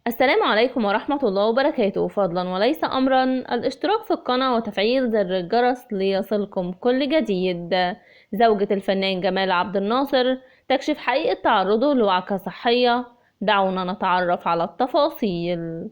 السلام عليكم ورحمة الله وبركاته. فضلا وليس أمرا الاشتراك في القناة وتفعيل زر الجرس ليصلكم كل جديد. زوجة الفنان جمال عبد الناصر تكشف حقيقة تعرضه لوعكة صحية. دعونا نتعرف على التفاصيل.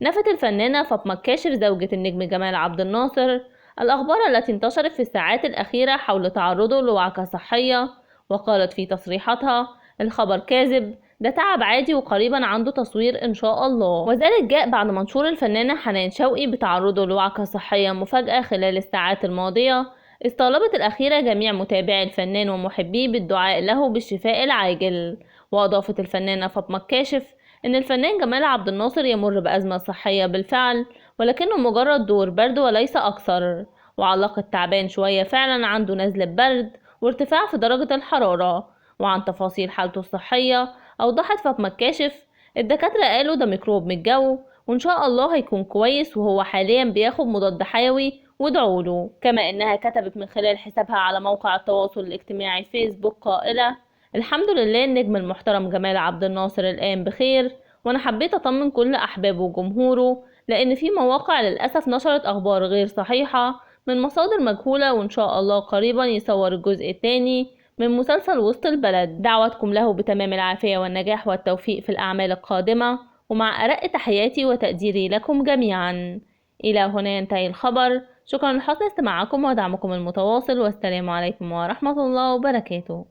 نفت الفنانة فاطمة الكاشف زوجة النجم جمال عبد الناصر الأخبار التي انتشرت في الساعات الأخيرة حول تعرضه لوعكة صحية، وقالت في تصريحاتها: الخبر كاذب، ده تعب عادي وقريبا عنده تصوير إن شاء الله. وذلك جاء بعد منشور الفنانة حنان شوقي بتعرضه لوعكة صحية مفاجئة خلال الساعات الماضية. استطلبت الأخيرة جميع متابعي الفنان ومحبيه بالدعاء له بالشفاء العاجل. وأضافت الفنانة فاطمة الكاشف إن الفنان جمال عبد الناصر يمر بأزمة صحية بالفعل، ولكنه مجرد دور برد وليس أكثر. وعلقت: تعبان شوية فعلا، عنده نزلة برد وارتفاع في درجة الحرارة. وعن تفاصيل حالته الصحية أوضحت فاطمة الكاشف: الدكاترة قالوا ده ميكروب من الجو، وإن شاء الله هيكون كويس، وهو حاليا بياخد مضاد حيوي وادعوله. كما إنها كتبت من خلال حسابها على موقع التواصل الاجتماعي فيسبوك قائلة: الحمد لله، النجم المحترم جمال عبد الناصر الآن بخير، وأنا حبيت أطمن كل أحبابه وجمهوره، لأن في مواقع للأسف نشرت أخبار غير صحيحة من مصادر مجهولة، وإن شاء الله قريبا يصور الجزء الثاني من مسلسل وسط البلد. دعوتكم له بتمام العافية والنجاح والتوفيق في الأعمال القادمة، ومع أرق تحياتي وتقديري لكم جميعا. إلى هنا ينتهي الخبر. شكرا لحسن استماعكم ودعمكم المتواصل، والسلام عليكم ورحمة الله وبركاته.